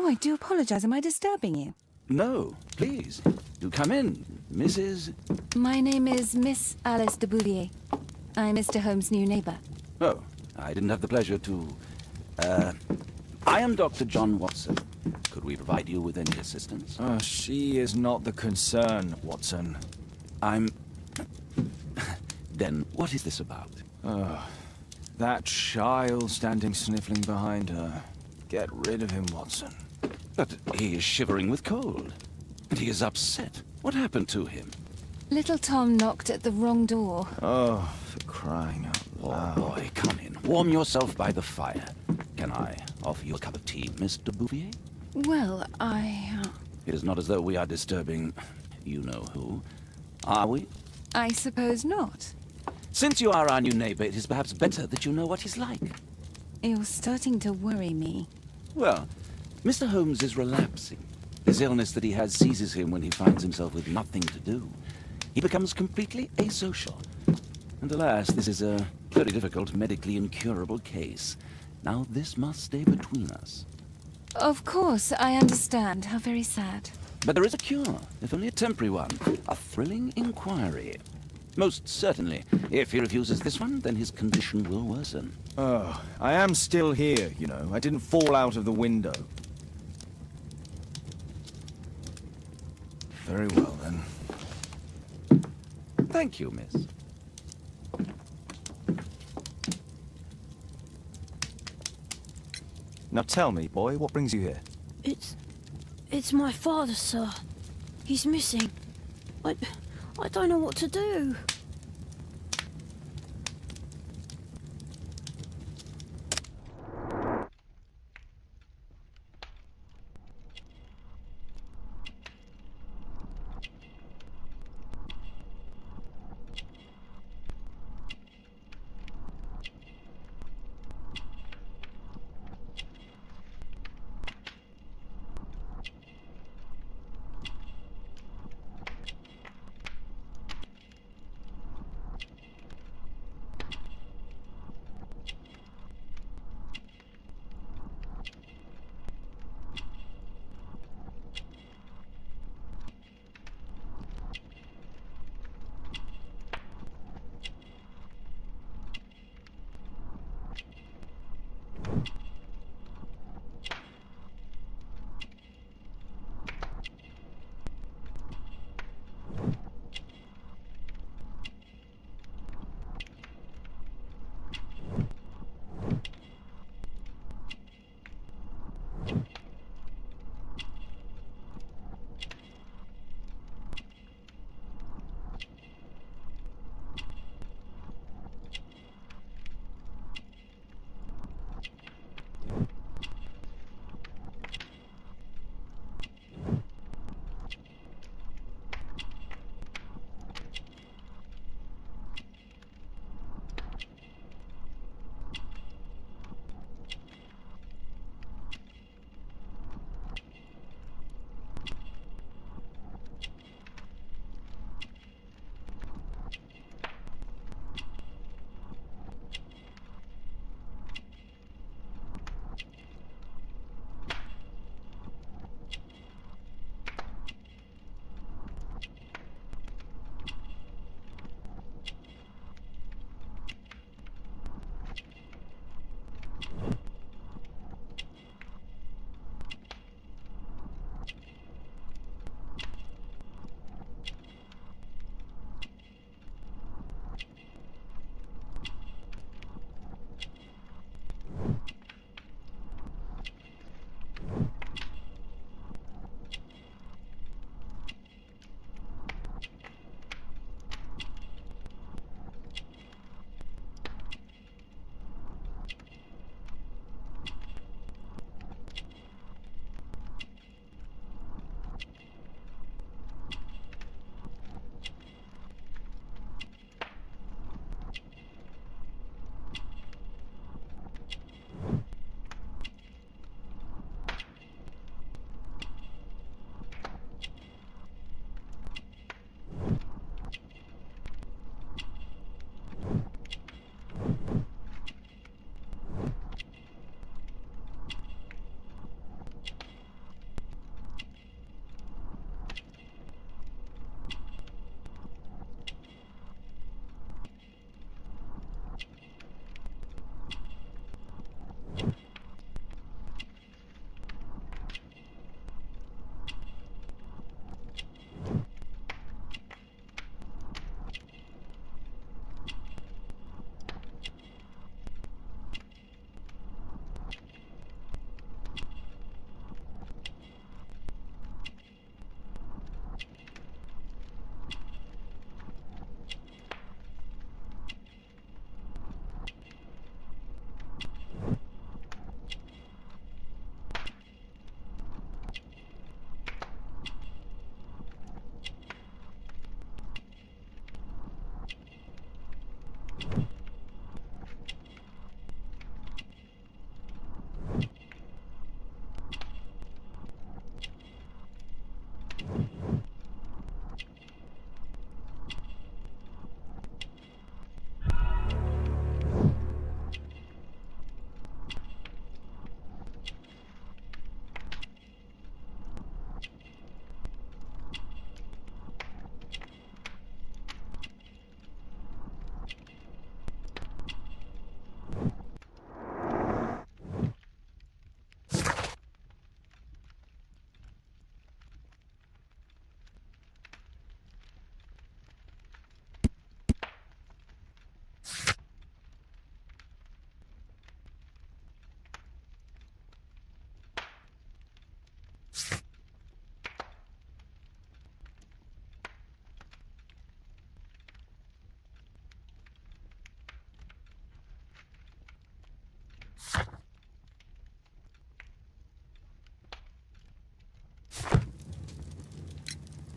I do apologize. Am I disturbing you? No, please. Do come in, Mrs. My name is Miss Alice de Boulier. I'm Mr. Holmes' new neighbor. Oh, I didn't have the pleasure to... I am Dr. John Watson. Could we provide you with any assistance? She is not the concern, Watson. I'm... Then what is this about? That child standing sniffling behind her. Get rid of him, Watson. But he is shivering with cold. And he is upset. What happened to him? Little Tom knocked at the wrong door. Oh, for crying out loud. Oh boy, come in. Warm yourself by the fire. Can I offer you a cup of tea, Mr. Bouvier? Well, It is not as though we are disturbing you-know-who, are we? I suppose not. Since you are our new neighbor, it is perhaps better that you know what he's like. You're starting to worry me. Well, Mr. Holmes is relapsing. This illness that he has seizes him when he finds himself with nothing to do. He becomes completely asocial. And alas, this is a very difficult, medically incurable case. Now, this must stay between us. Of course, I understand. How very sad. But there is a cure, if only a temporary one. A thrilling inquiry. Most certainly. If he refuses this one, then his condition will worsen. Oh, I am still here, you know. I didn't fall out of the window. Very well, then. Thank you, miss. Now tell me, boy, what brings you here? It's my father, sir. He's missing. I don't know what to do.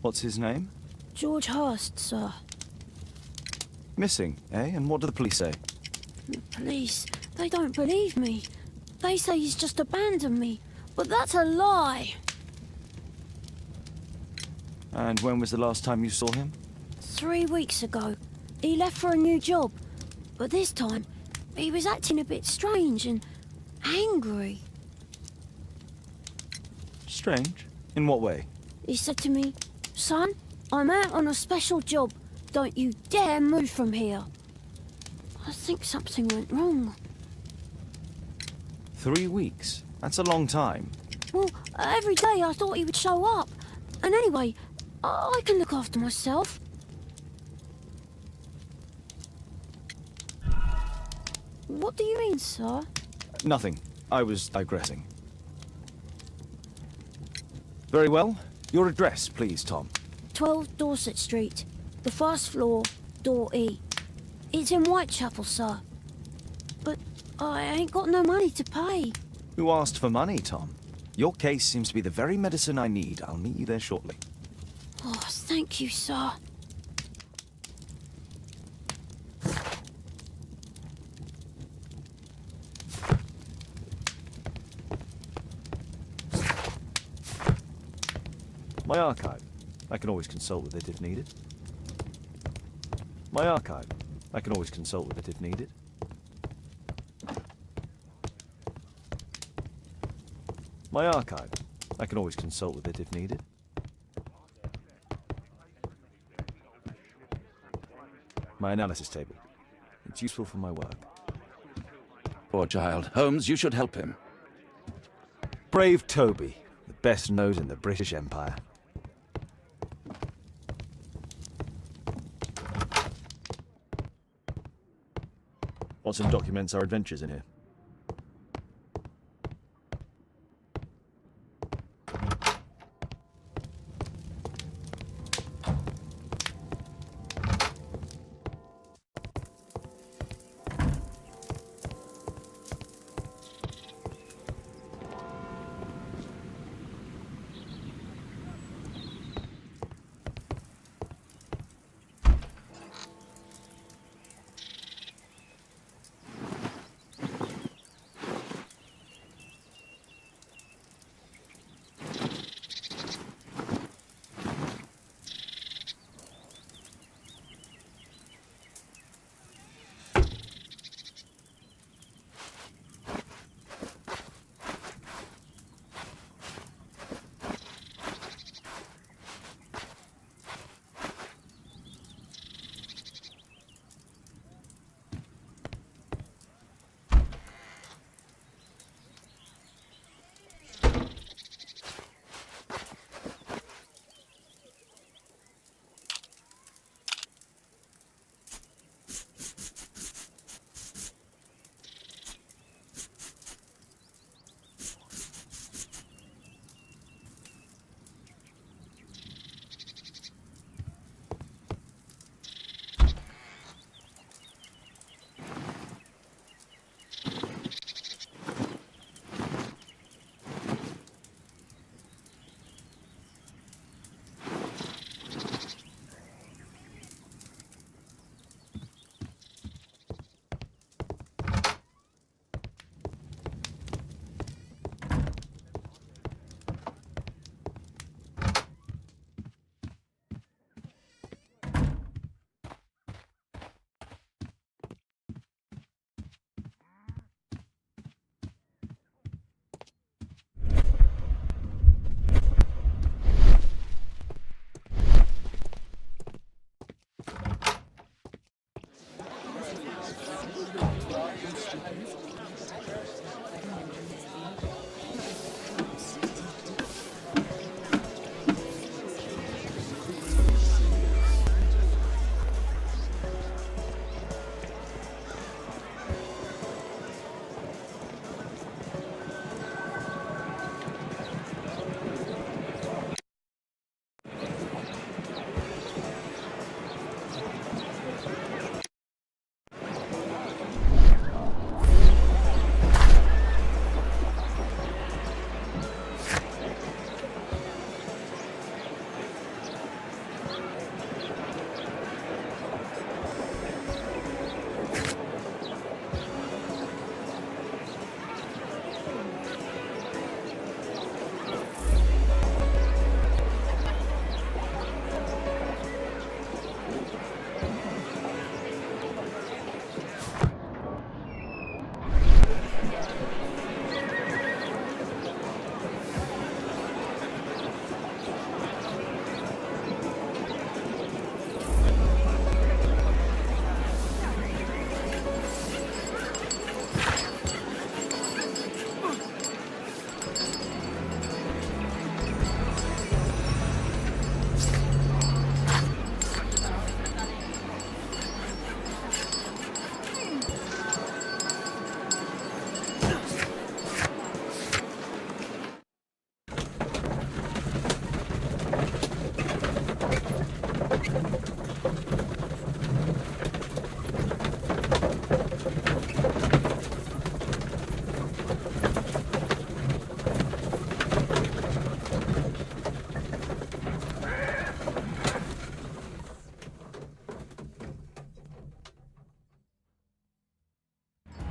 What's his name? George Hurst, sir. Missing, eh? And what do the police say? The police, they don't believe me. They say he's just abandoned me, but that's a lie. And when was the last time you saw him? 3 weeks ago. He left for a new job, but this time he was acting a bit strange and angry. Strange? In what way? He said to me, "Son, I'm out on a special job. Don't you dare move from here." I think something went wrong. 3 weeks? That's a long time. Well, every day I thought he would show up. And anyway, I can look after myself. What do you mean, sir? Nothing. I was digressing. Very well. Your address, please, Tom. 12 Dorset Street. The first floor, door E. It's in Whitechapel, sir. But I ain't got no money to pay. Who asked for money, Tom? Your case seems to be the very medicine I need. I'll meet you there shortly. Oh, thank you, sir. My archive. I can always consult with it if needed. My archive. I can always consult with it if needed. My archive. I can always consult with it if needed. My analysis table. It's useful for my work. Poor child. Holmes, you should help him. Brave Toby, the best nose in the British Empire. Watson documents our adventures in here.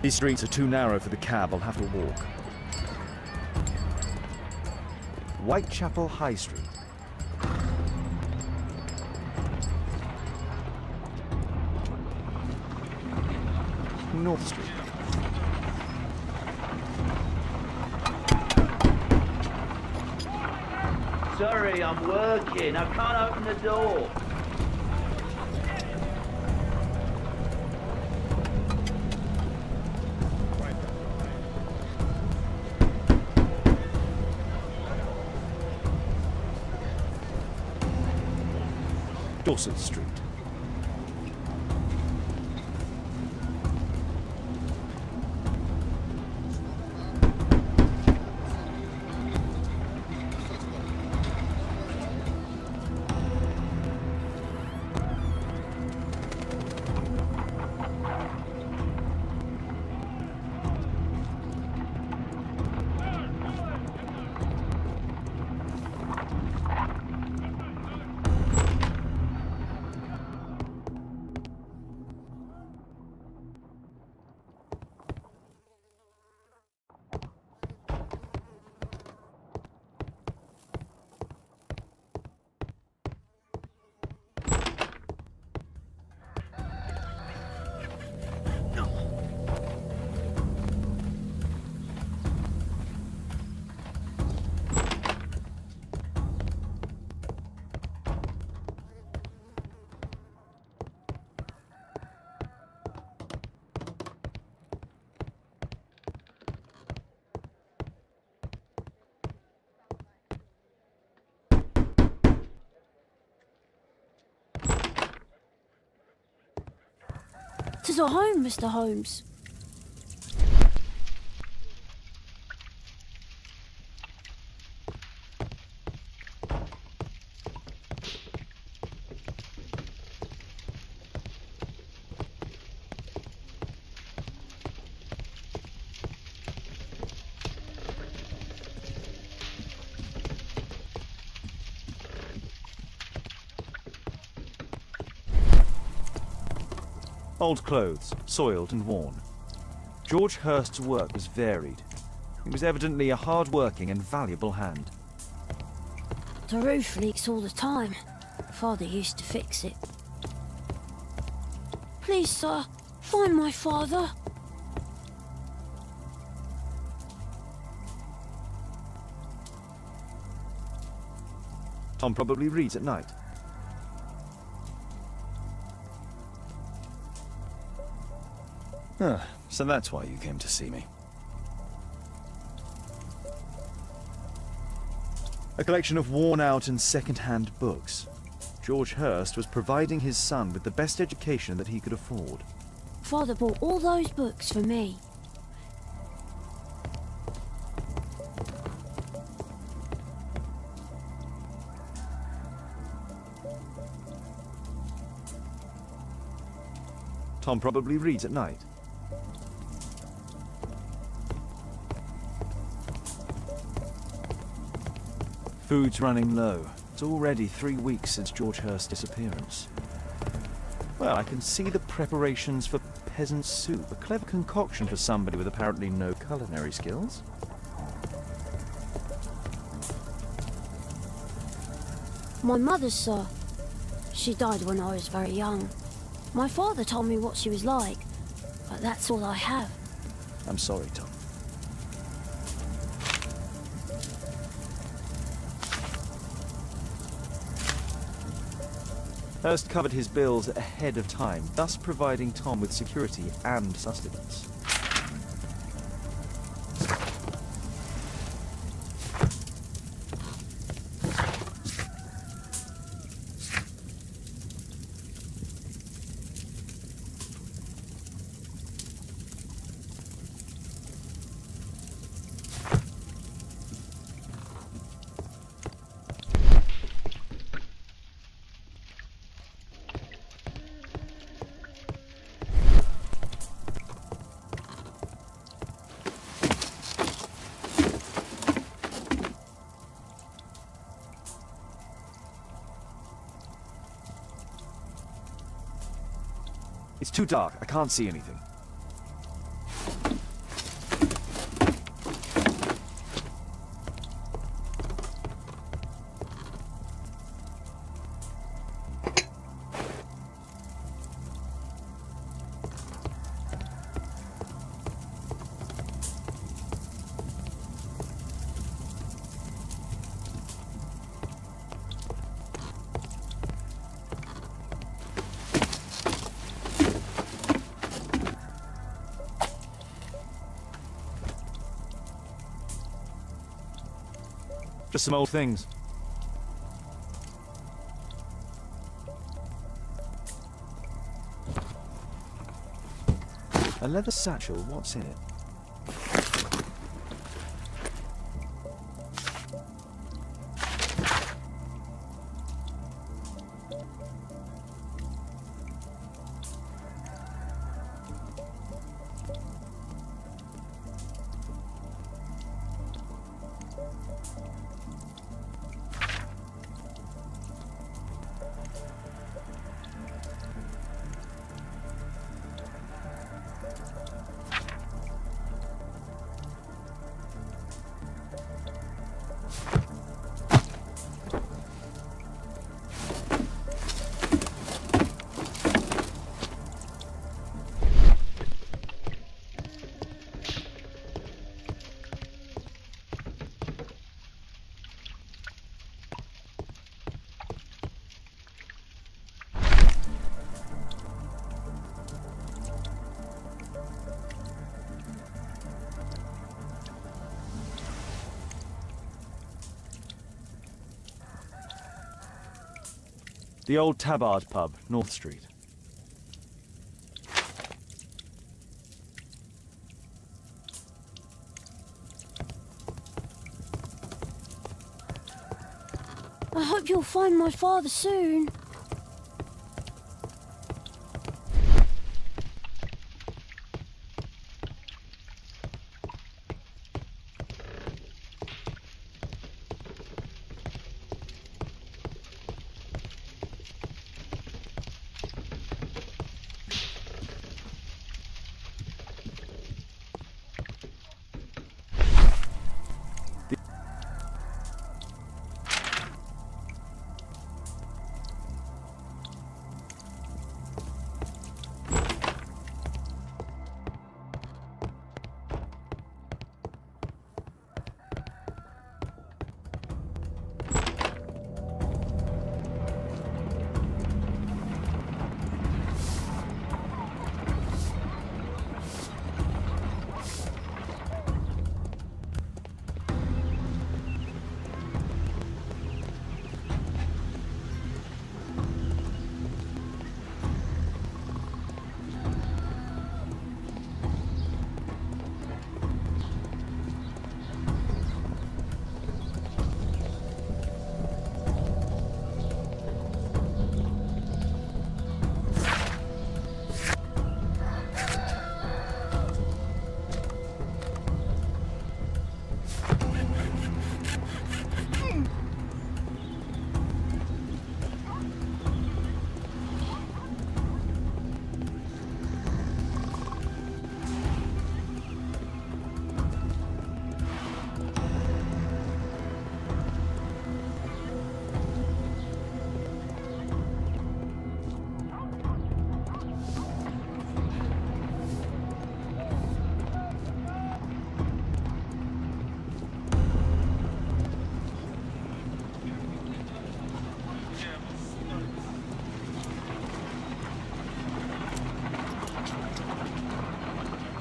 These streets are too narrow for the cab. I'll have to walk. Whitechapel High Street. North Street. Sorry, I'm working. I can't open the door. Dorset Street. Tis our home, Mr. Holmes. Old clothes, soiled and worn. George Hurst's work was varied. He was evidently a hard-working and valuable hand. The roof leaks all the time. Father used to fix it. Please, sir, find my father. Tom probably reads at night. Ah, so that's why you came to see me. A collection of worn-out and second-hand books. George Hurst was providing his son with the best education that he could afford. Father bought all those books for me. Tom probably reads at night. Food's running low. It's already 3 weeks since George Hurst's disappearance. Well, I can see the preparations for peasant soup. A clever concoction for somebody with apparently no culinary skills. My mother, sir. She died when I was very young. My father told me what she was like, but that's all I have. I'm sorry, Tom. Hurst covered his bills ahead of time, thus providing Tom with security and sustenance. It's too dark. I can't see anything. Just some old things. A leather satchel, what's in it? The old Tabard pub, North Street. I hope you'll find my father soon.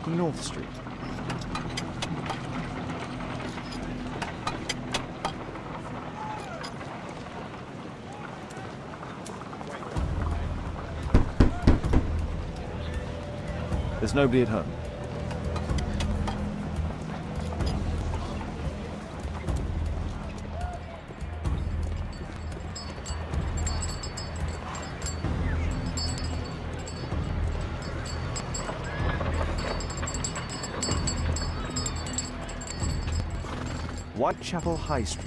North Street. There's nobody at home. Whitechapel High Street.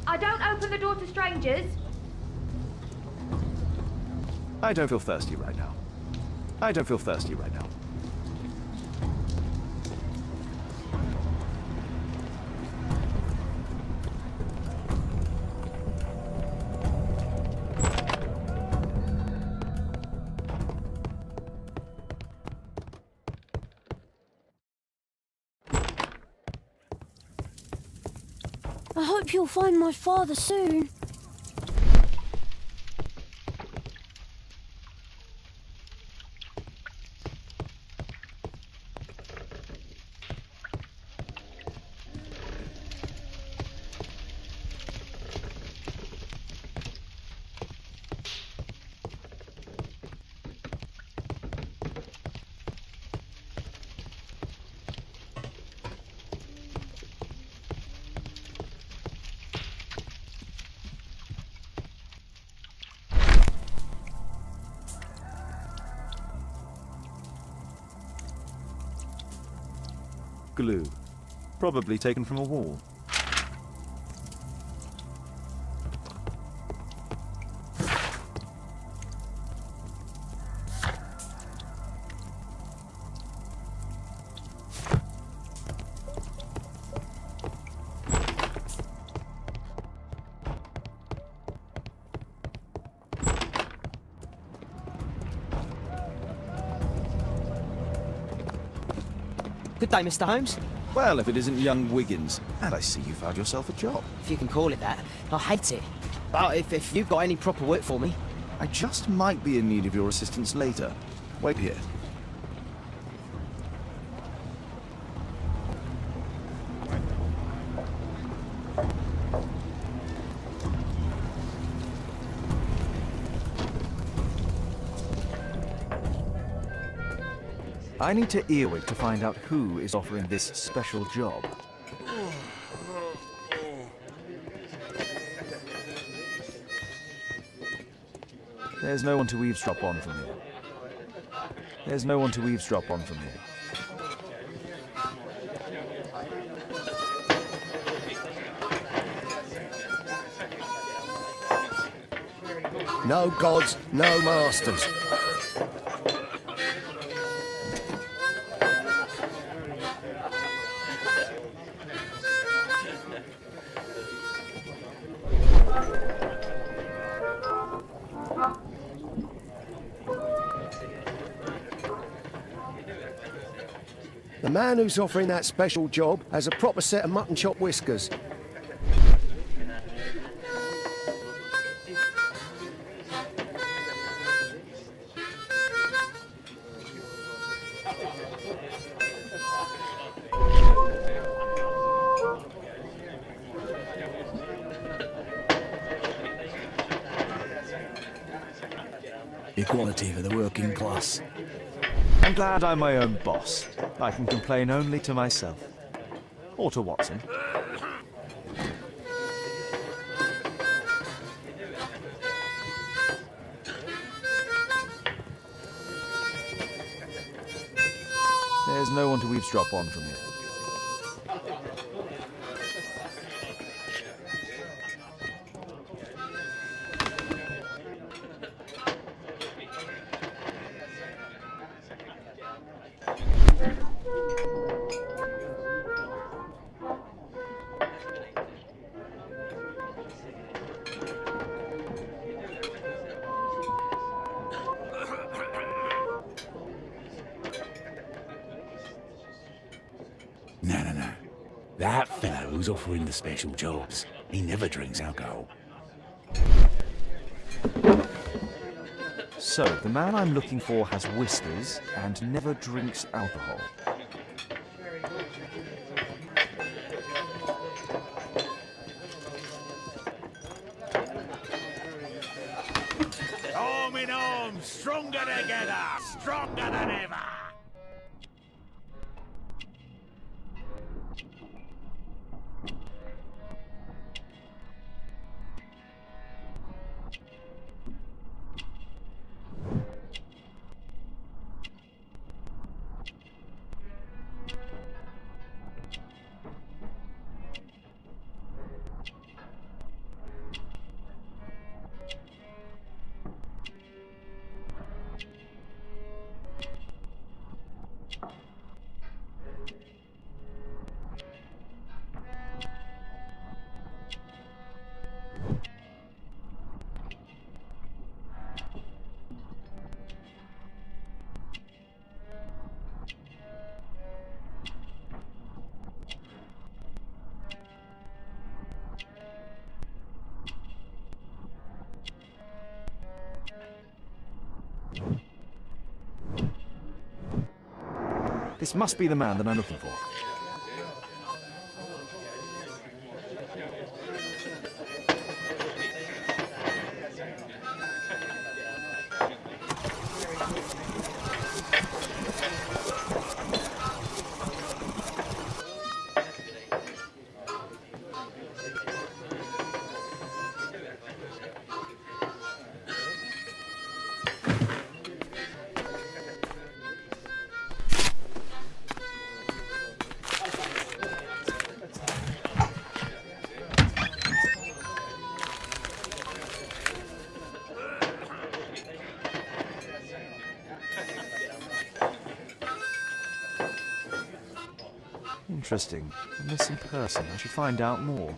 I don't open the door to strangers. I don't feel thirsty right now. I don't feel thirsty right now. I hope you'll find my father soon. Glue. Probably taken from a wall. Good day, Mr. Holmes. Well, if it isn't young Wiggins. And I see you found yourself a job. If you can call it that. I hate it. But if you've got any proper work for me... I just might be in need of your assistance later. Wait here. I need to earwig to find out who is offering this special job. There's no one to eavesdrop on from here. There's no one to eavesdrop on from here. No gods, no masters. The man who's offering that special job has a proper set of mutton chop whiskers. Equality for the working class. I'm glad I'm my own boss. I can complain only to myself. Or to Watson. There's no one to eavesdrop on from here. No. That fellow who's offering the special jobs, he never drinks alcohol. So, the man I'm looking for has whiskers and never drinks alcohol. Home in home, stronger together, stronger than ever. This must be the man that I'm looking for. Interesting. A missing person. I should find out more.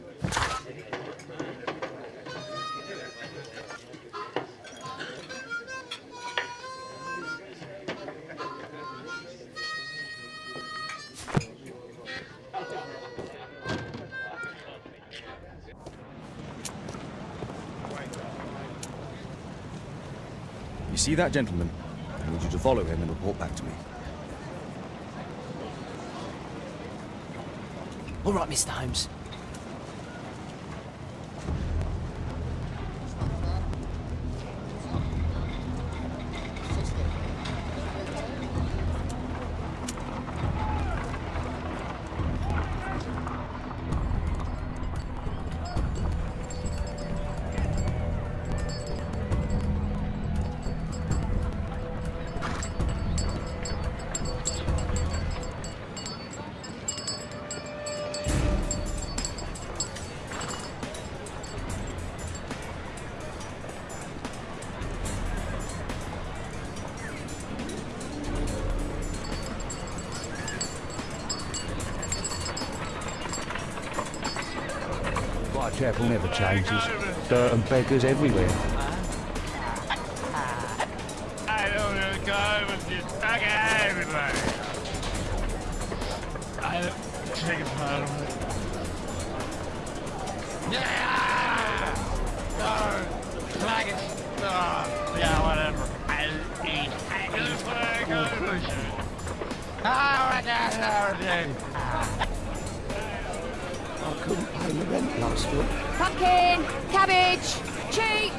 You see that gentleman? I need you to follow him and report back to me. All right, Mr. Holmes. Whitechapel never changes. Dirt and beggars everywhere. I don't know, God, but you stuck everywhere. I don't take a part of it. Yeah! Oh, like it. Oh, yeah, whatever. I'll eat. I go for a conclusion. Oh, I got everything. I couldn't pay the rent last week. Pumpkin, cabbage, cheap.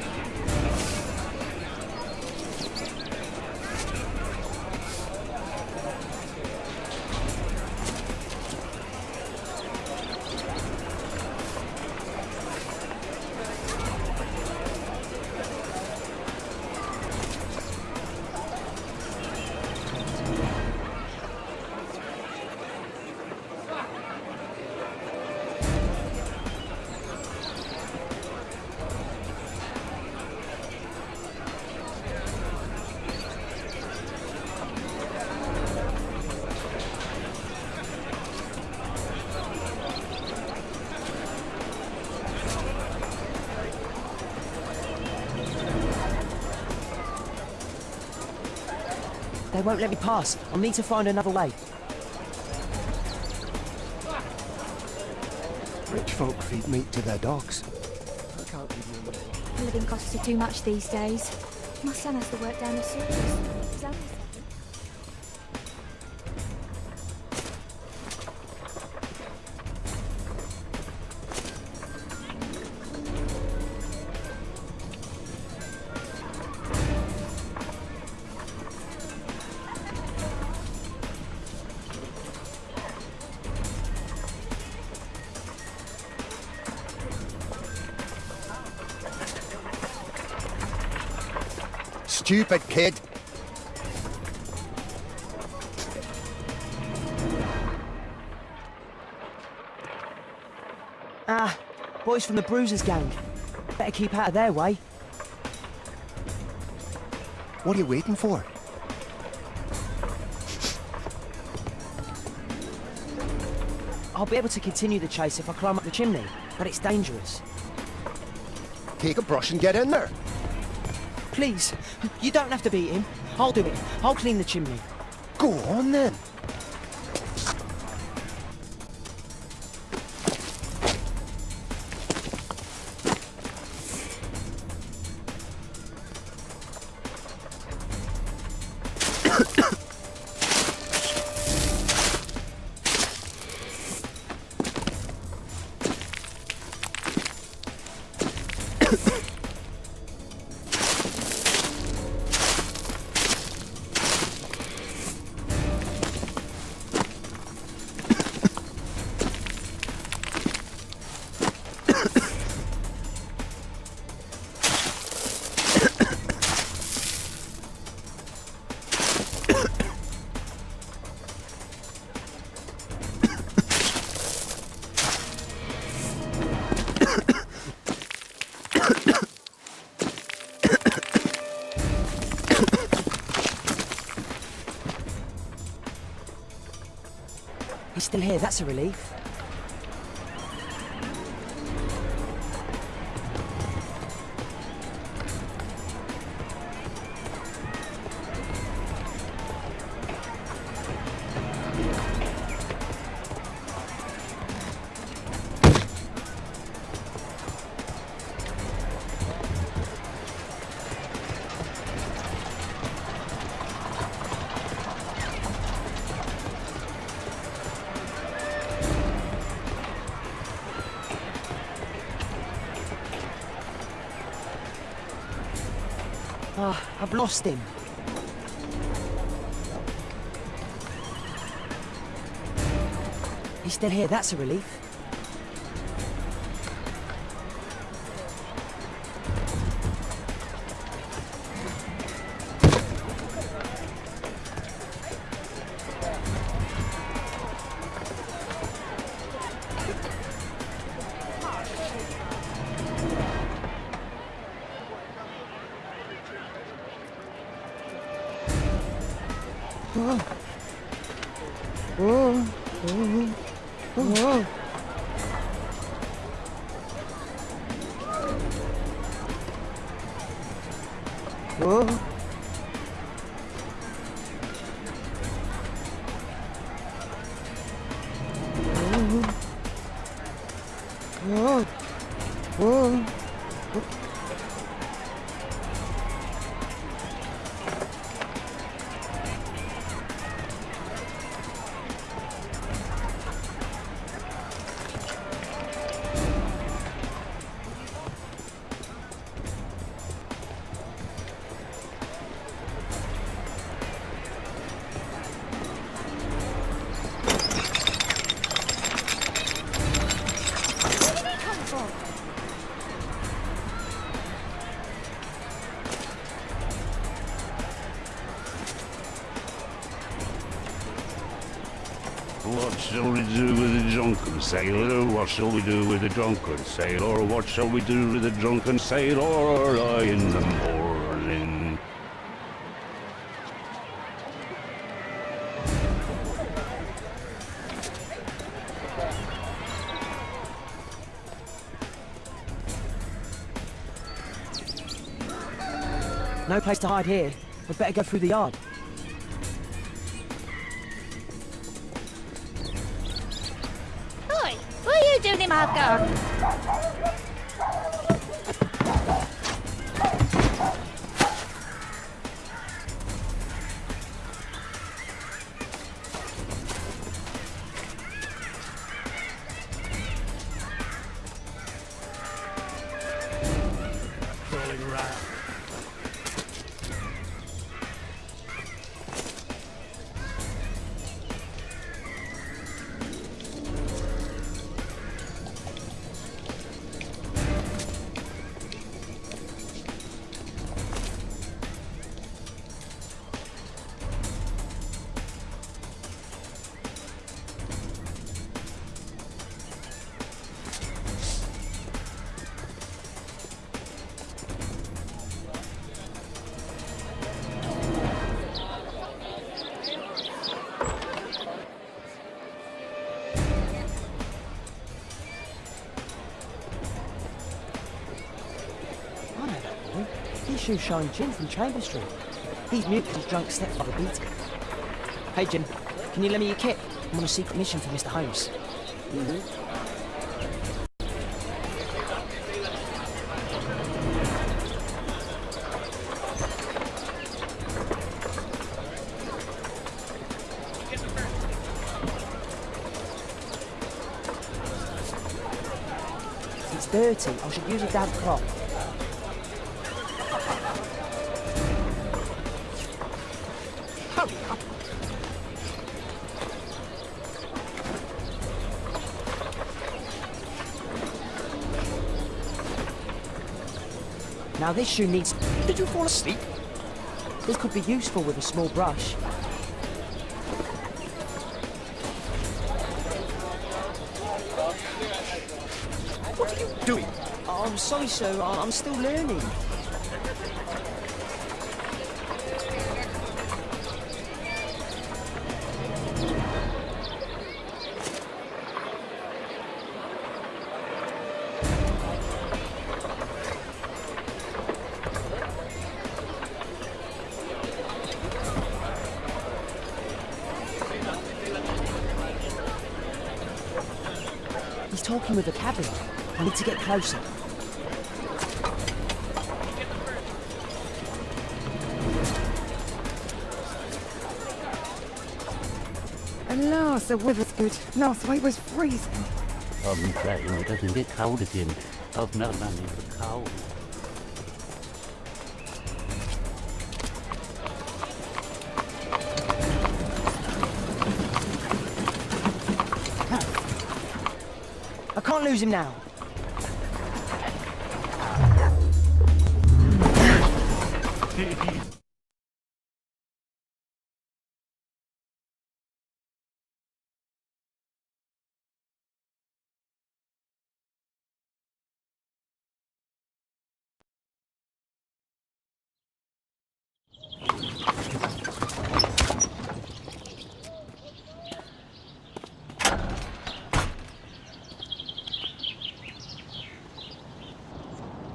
They won't let me pass. I'll need to find another way. Rich folk feed meat to their dogs. I can't give you more. Living costs are too much these days. My son has to work down the sewers. His eldest son- Stupid kid. Ah, boys from the Bruisers gang. Better keep out of their way. What are you waiting for? I'll be able to continue the chase if I climb up the chimney, but it's dangerous. Take a brush and get in there. Please, you don't have to beat him. I'll do it. I'll clean the chimney. Go on then. He's still here, that's a relief. Ah, I've lost him. He's still here, that's a relief. What shall we do with the drunken sailor? What shall we do with the drunken sailor? What shall we do with the drunken sailor in the morning? No place to hide here. We'd better go through the yard. Oi, what are you doing in my garden? His shoes shine Jim from Chamber Street. He's mute because his drunk stepfather beat him. Hey Jim, can you lend me your kit? I'm on a secret mission for Mr. Holmes. If it's dirty, I should use a damp cloth. Now this shoe needs... Did you fall asleep? This could be useful with a small brush. What are you doing? Oh, I'm sorry, sir. I'm still learning. He's talking with the cabin. I need to get closer. At last, the weather's good. Last week was freezing. I'm glad it doesn't get cold again. I've no money for cold. I can't lose him now.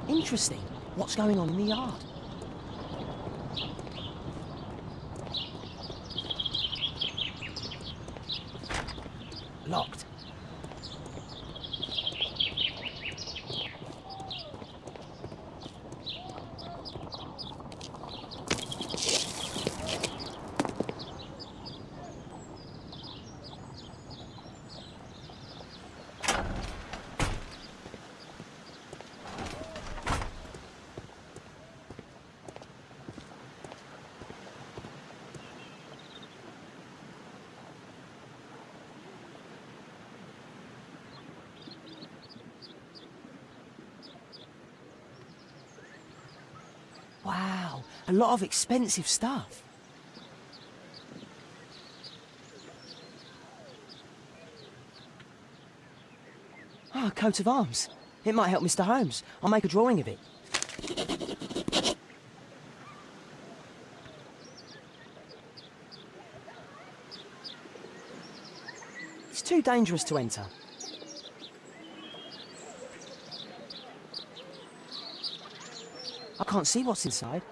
Interesting. What's going on in the yard? Locked. Wow, a lot of expensive stuff. Ah, a coat of arms. It might help Mr. Holmes. I'll make a drawing of it. It's too dangerous to enter. I can't see what's inside.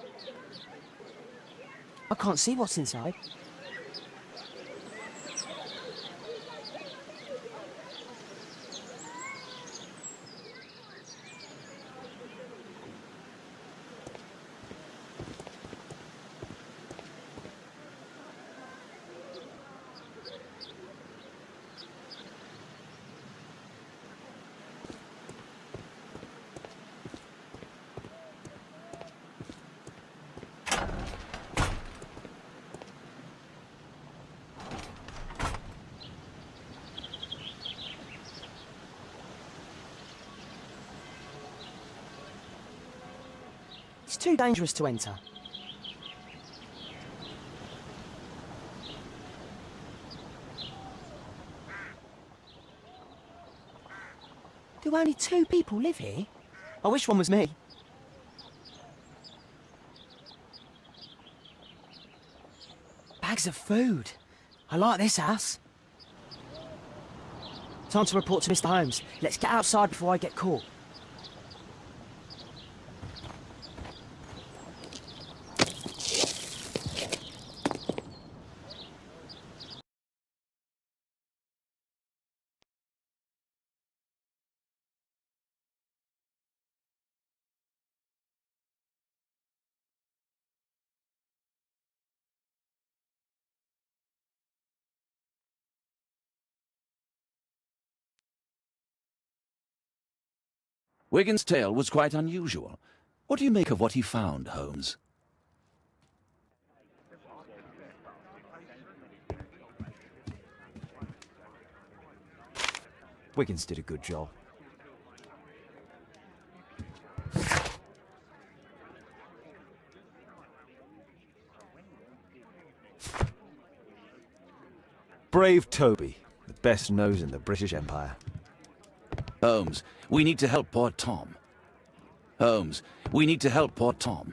I can't see what's inside. It's too dangerous to enter. Do only 2 people live here? I wish one was me. Bags of food. I like this house. Time to report to Mr. Holmes. Let's get outside before I get caught. Wigan's tale was quite unusual. What do you make of what he found, Holmes? Wiggins did a good job. brave Toby, the best nose in the British Empire. Holmes, we need to help poor Tom. Holmes, we need to help poor Tom.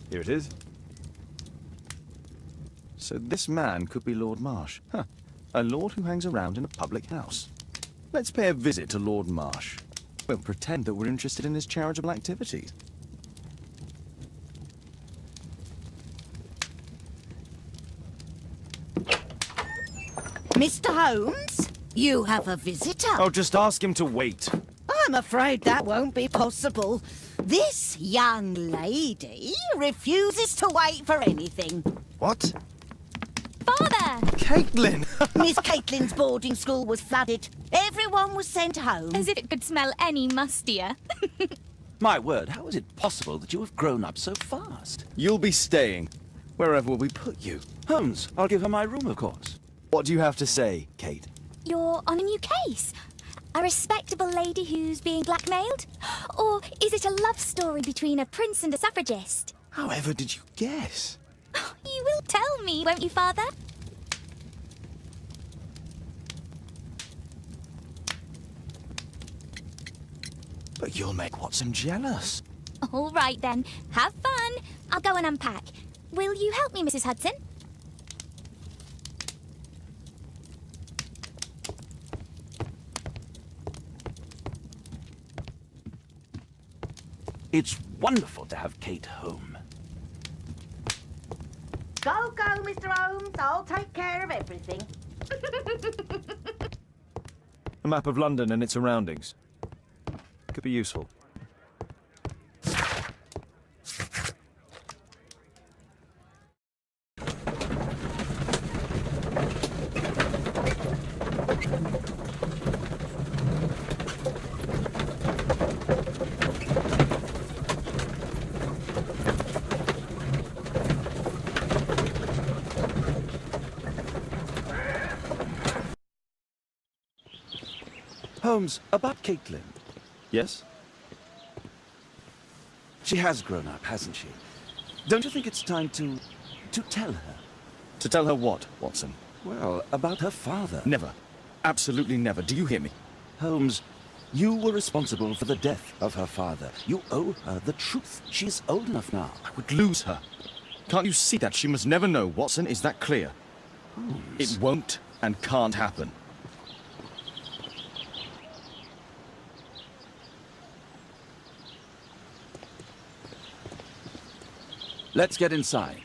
Here it is. So this man could be Lord Marsh. Huh. A lord who hangs around in a public house. Let's pay a visit to Lord Marsh. We'll pretend that we're interested in his charitable activities. Mr. Holmes, you have a visitor. Oh, just ask him to wait. I'm afraid that won't be possible. This young lady refuses to wait for anything. What? Father! Caitlin! Miss Caitlin's boarding school was flooded. Everyone was sent home. As if it could smell any mustier. My word, how is it possible that you have grown up so fast? You'll be staying. Wherever will we put you? Holmes, I'll give her my room, of course. What do you have to say, Kate? You're on a new case. A respectable lady who's being blackmailed? Or is it a love story between a prince and a suffragist? However did you guess? You will tell me, won't you, Father? But you'll make Watson jealous. All right, then. Have fun. I'll go and unpack. Will you help me, Mrs. Hudson? It's wonderful to have Kate home. Go, Mr. Holmes. I'll take care of everything. A map of London and its surroundings. Could be useful. Holmes, about Caitlin. Yes? She has grown up, hasn't she? Don't you think it's time to tell her? To tell her what, Watson? Well, about her father. Never. Absolutely never. Do you hear me? Holmes, you were responsible for the death of her father. You owe her the truth. She's old enough now. I would lose her. Can't you see that? She must never know, Watson. Is that clear? Holmes. It won't and can't happen. Let's get inside.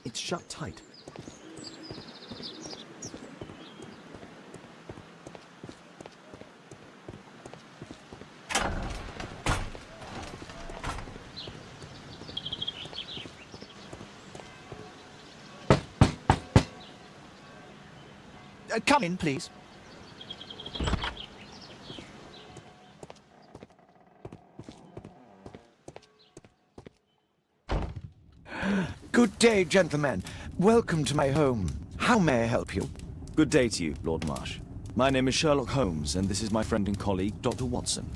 It's shut tight. Come in, please. Good day, gentlemen. Welcome to my home. How may I help you? Good day to you, Lord Marsh. My name is Sherlock Holmes, and this is my friend and colleague, Dr. Watson.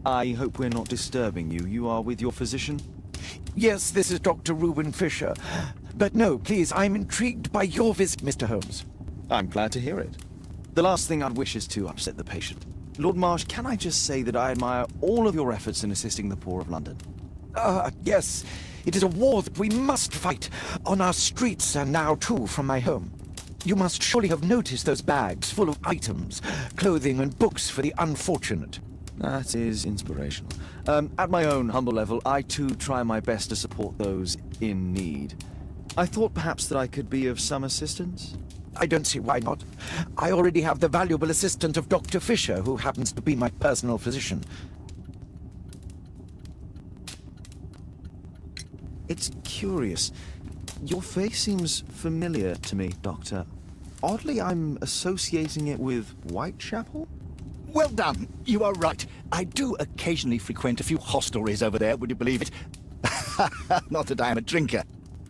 I hope we're not disturbing you. You are with your physician? Yes, this is Dr. Reuben Fisher. But no, please, I'm intrigued by your visit, Mr. Holmes. I'm glad to hear it. The last thing I'd wish is to upset the patient. Lord Marsh, can I just say that I admire all of your efforts in assisting the poor of London? Yes. It is a war that we must fight, on our streets and now, too, from my home. You must surely have noticed those bags full of items, clothing and books for the unfortunate. That is inspirational. At my own humble level, I too try my best to support those in need. I thought perhaps that I could be of some assistance. I don't see why not. I already have the valuable assistance of Dr. Fisher, who happens to be my personal physician. It's curious. Your face seems familiar to me, Doctor. Oddly, I'm associating it with Whitechapel? Well done. You are right. I do occasionally frequent a few hostelries over there, would you believe it? Not that I am a drinker.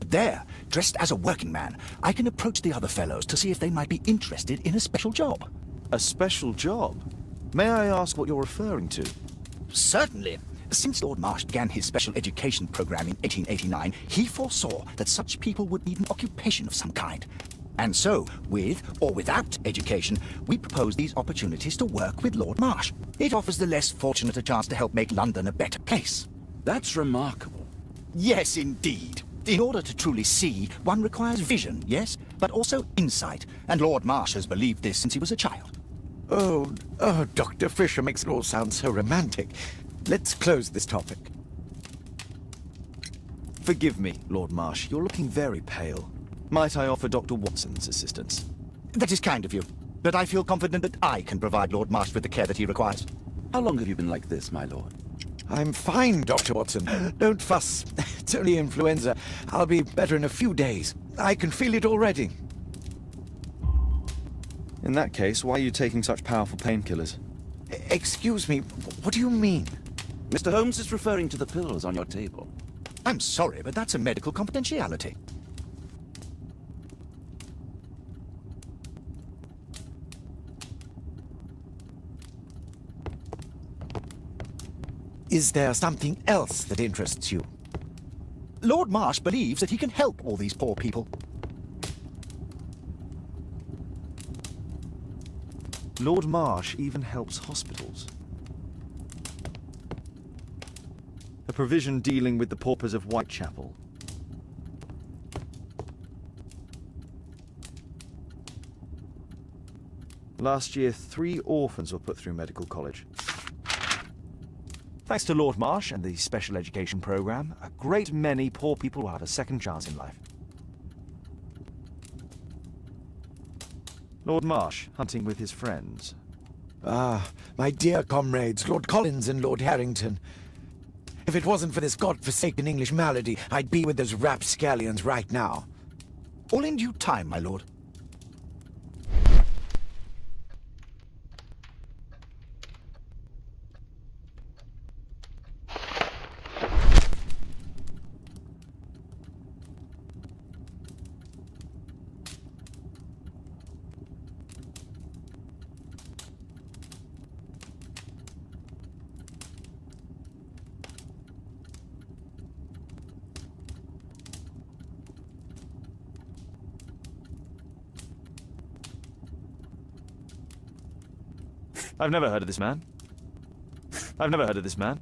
There, dressed as a working man, I can approach the other fellows to see if they might be interested in a special job. A special job? May I ask what you're referring to? Certainly. Since Lord Marsh began his special education program in 1889, he foresaw that such people would need an occupation of some kind. And so, with or without education, we propose these opportunities to work with Lord Marsh. It offers the less fortunate a chance to help make London a better place. That's remarkable. Yes, indeed. In order to truly see, one requires vision, yes, but also insight. And Lord Marsh has believed this since he was a child. Oh, Dr. Fisher makes it all sound so romantic. Let's close this topic. Forgive me, Lord Marsh. You're looking very pale. Might I offer Dr. Watson's assistance? That is kind of you, but I feel confident that I can provide Lord Marsh with the care that he requires. How long have you been like this, my lord? I'm fine, Dr. Watson. Don't fuss. It's only influenza. I'll be better in a few days. I can feel it already. In that case, why are you taking such powerful painkillers? Excuse me, what do you mean? Mr. Holmes is referring to the pills on your table. I'm sorry, but that's a medical confidentiality. Is there something else that interests you? Lord Marsh believes that he can help all these poor people. Lord Marsh even helps hospitals. A provision dealing with the paupers of Whitechapel. Last year, 3 orphans were put through medical college. Thanks to Lord Marsh and the special education program, a great many poor people will have a second chance in life. Lord Marsh, hunting with his friends. Ah, my dear comrades, Lord Collins and Lord Harrington. If it wasn't for this god-forsaken English malady, I'd be with those rapscallions right now. All in due time, my lord. I've never heard of this man. I've never heard of this man.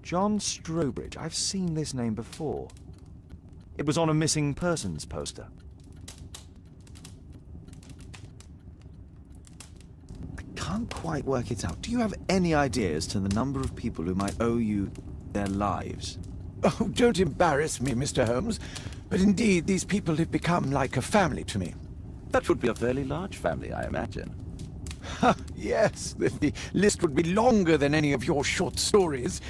John Strobridge. I've seen this name before. It was on a missing persons poster. I can't quite work it out. Do you have any idea as to the number of people who might owe you their lives? Oh, don't embarrass me, Mr. Holmes. But indeed, these people have become like a family to me. That would be a fairly large family, I imagine. Yes, the list would be longer than any of your short stories.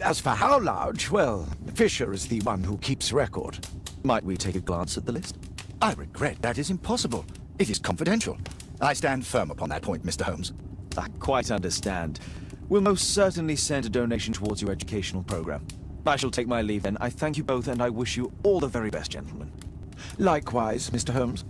As for how large, well, Fisher is the one who keeps record. Might we take a glance at the list? I regret that is impossible. It is confidential. I stand firm upon that point, Mr. Holmes. I quite understand. We'll most certainly send a donation towards your educational program. I shall take my leave then. I thank you both and I wish you all the very best, gentlemen. Likewise, Mr. Holmes.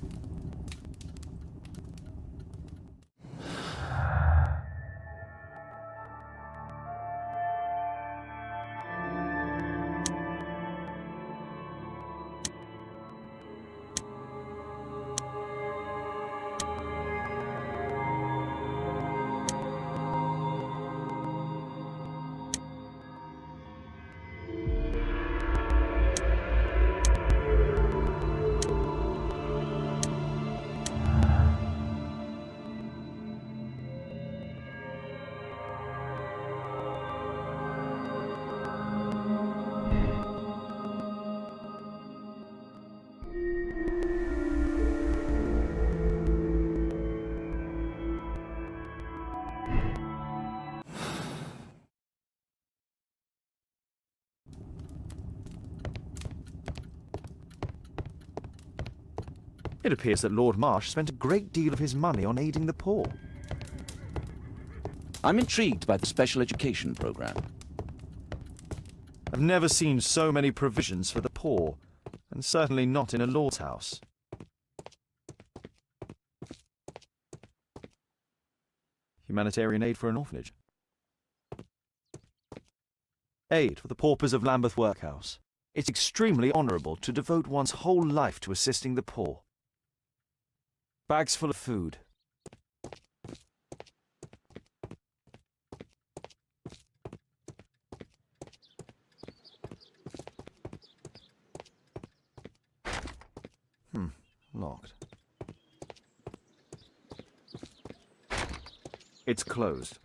It appears that Lord Marsh spent a great deal of his money on aiding the poor. I'm intrigued by the special education program. I've never seen so many provisions for the poor, and certainly not in a lord's house. Humanitarian aid for an orphanage. Aid for the paupers of Lambeth Workhouse. It's extremely honourable to devote one's whole life to assisting the poor. Bags full of food. Locked. It's closed.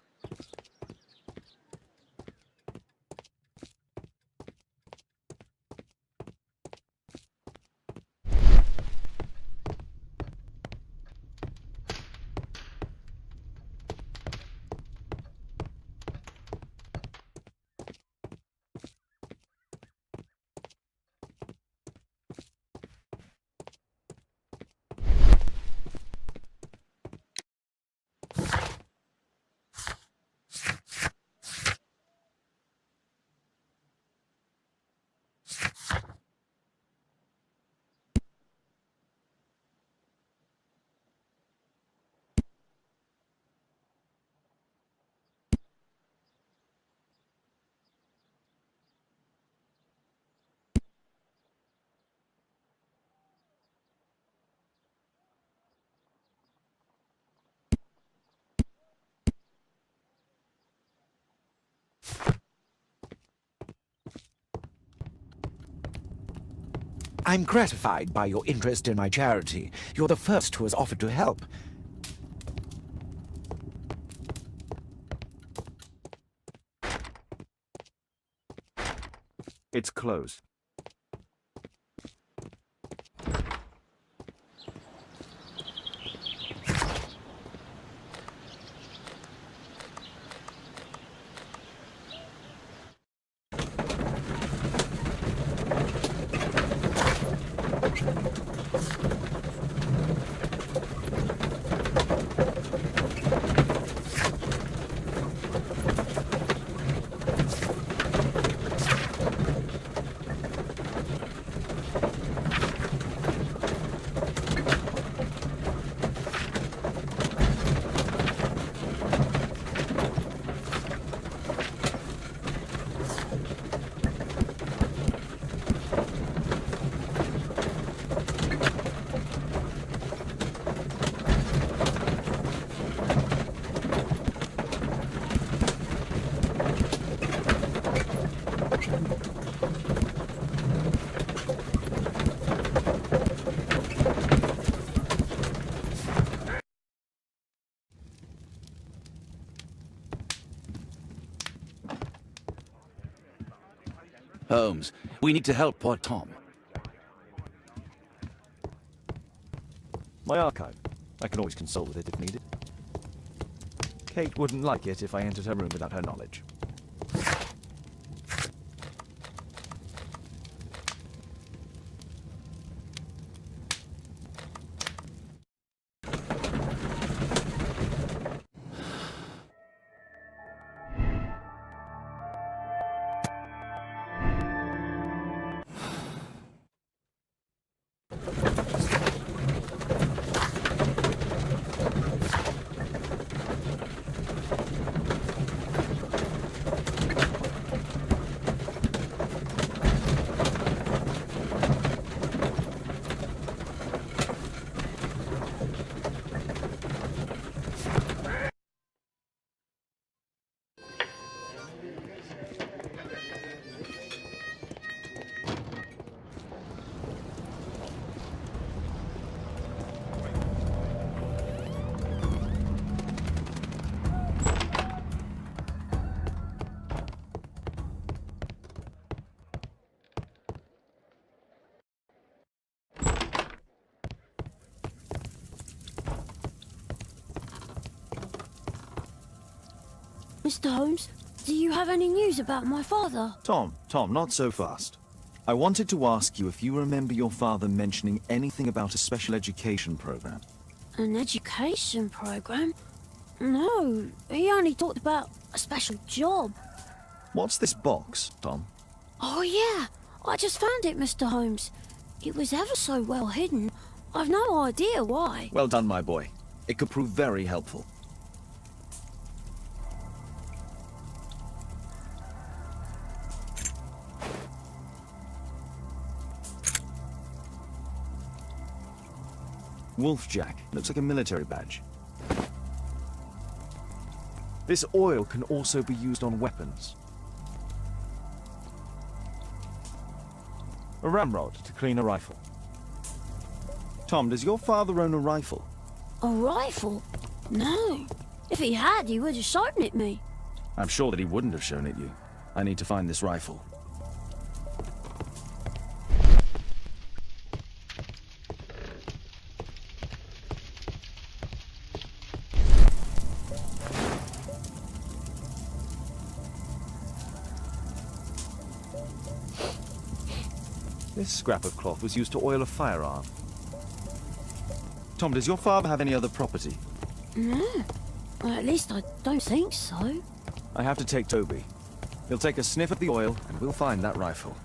I'm gratified by your interest in my charity. You're the first who has offered to help. It's closed. Holmes, we need to help poor Tom. My archive. I can always consult with it if needed. Kate wouldn't like it if I entered her room without her knowledge. Mr. Holmes, do you have any news about my father? Tom, not so fast. I wanted to ask you if you remember your father mentioning anything about a special education program. An education program? No, he only talked about a special job. What's this box, Tom? Oh yeah, I just found it, Mr. Holmes. It was ever so well hidden. I've no idea why. Well done, my boy. It could prove very helpful. Wolfjack. Looks like a military badge. This oil can also be used on weapons. A ramrod to clean a rifle. Tom, does your father own a rifle? A rifle? No. If he had, he would have shown it me. I'm sure that he wouldn't have shown it you. I need to find this rifle. This scrap of cloth was used to oil a firearm. Tom, does your father have any other property? No. Well, at least I don't think so. I have to take Toby. He'll take a sniff at the oil, and we'll find that rifle.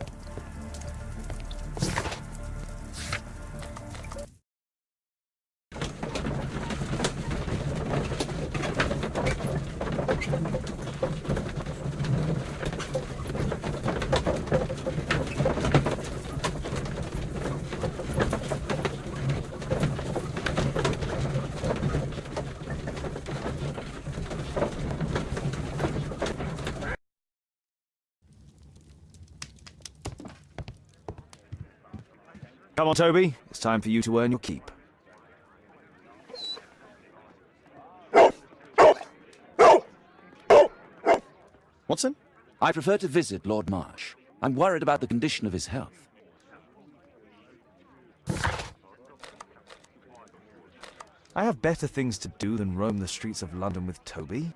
Come on, Toby. It's time for you to earn your keep. Watson? I prefer to visit Lord Marsh. I'm worried about the condition of his health. I have better things to do than roam the streets of London with Toby.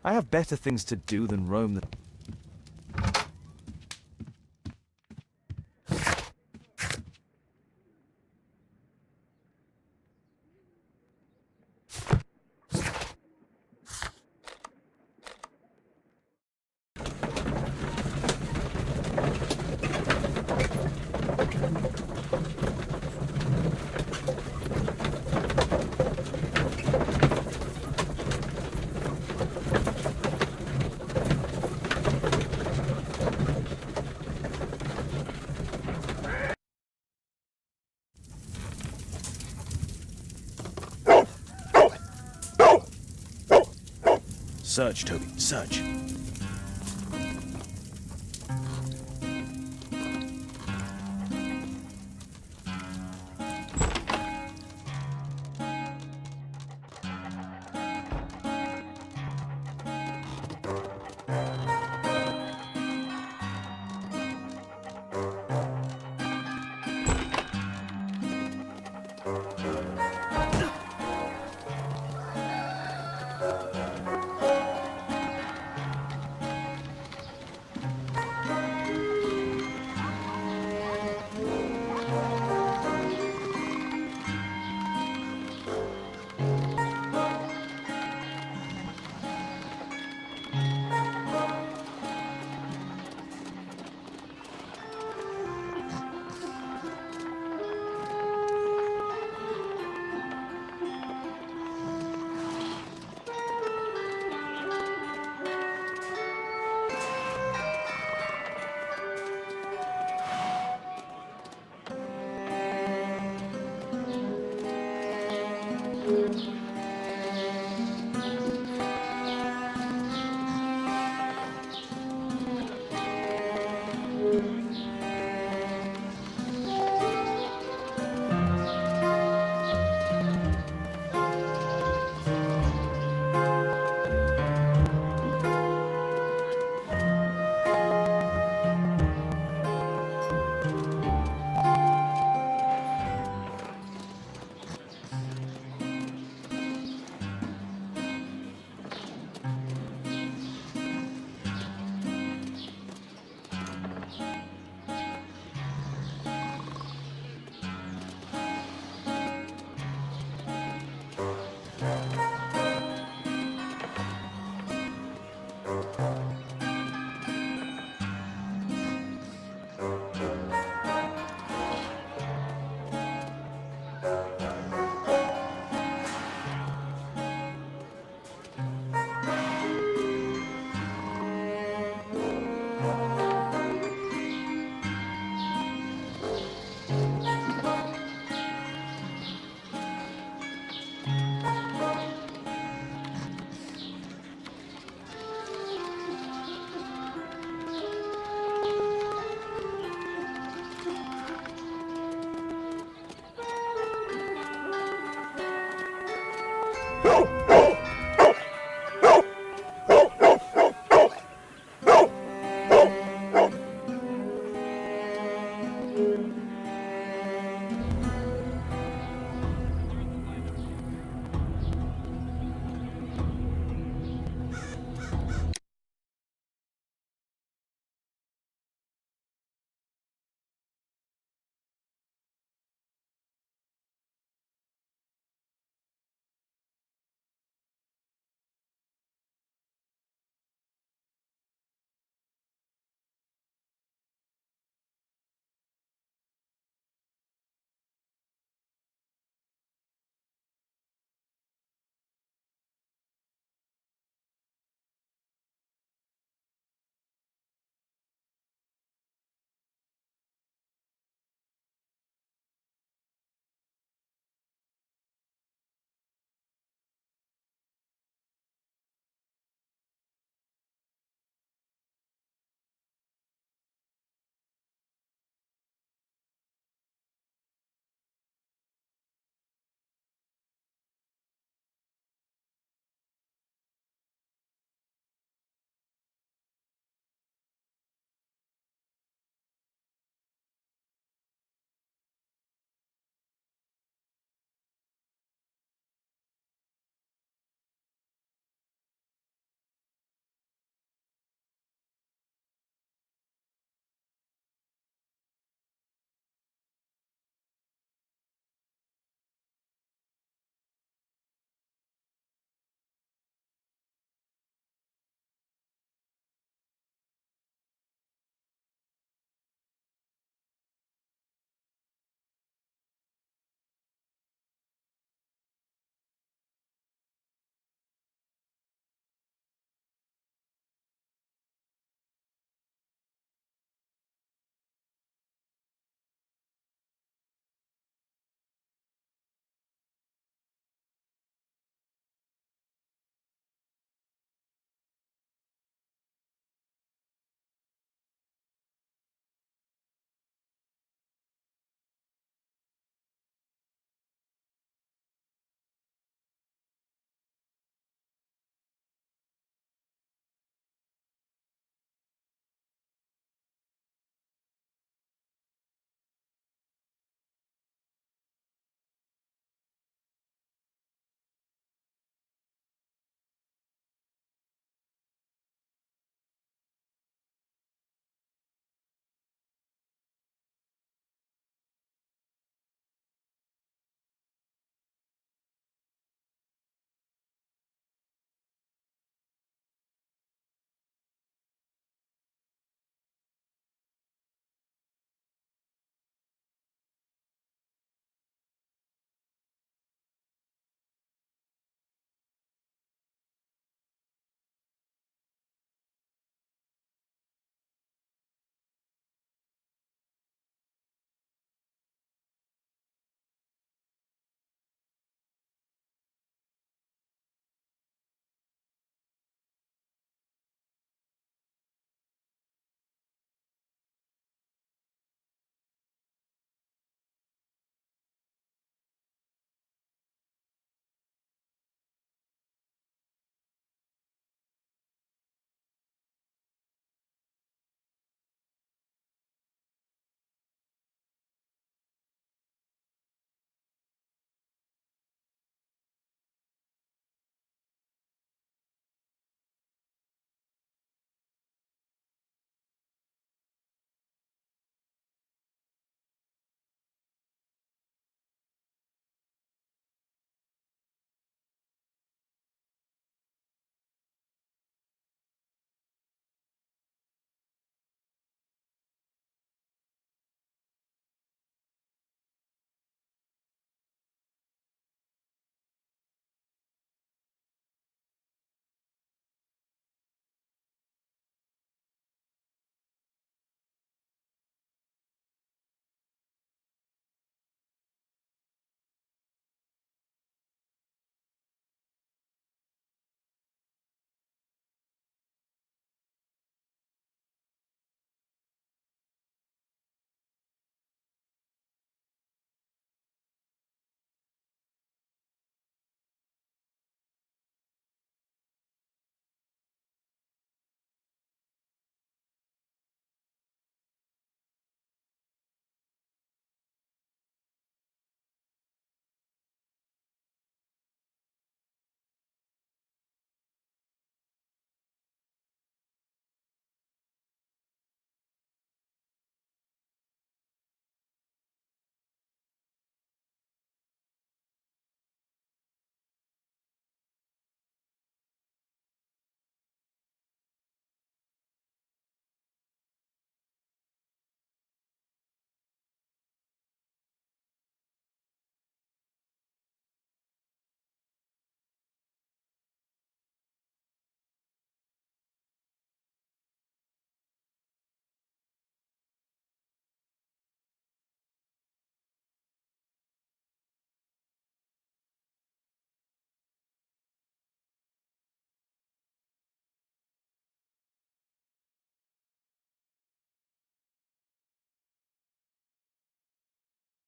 I have better things to do than roam the... Search, Toby, search.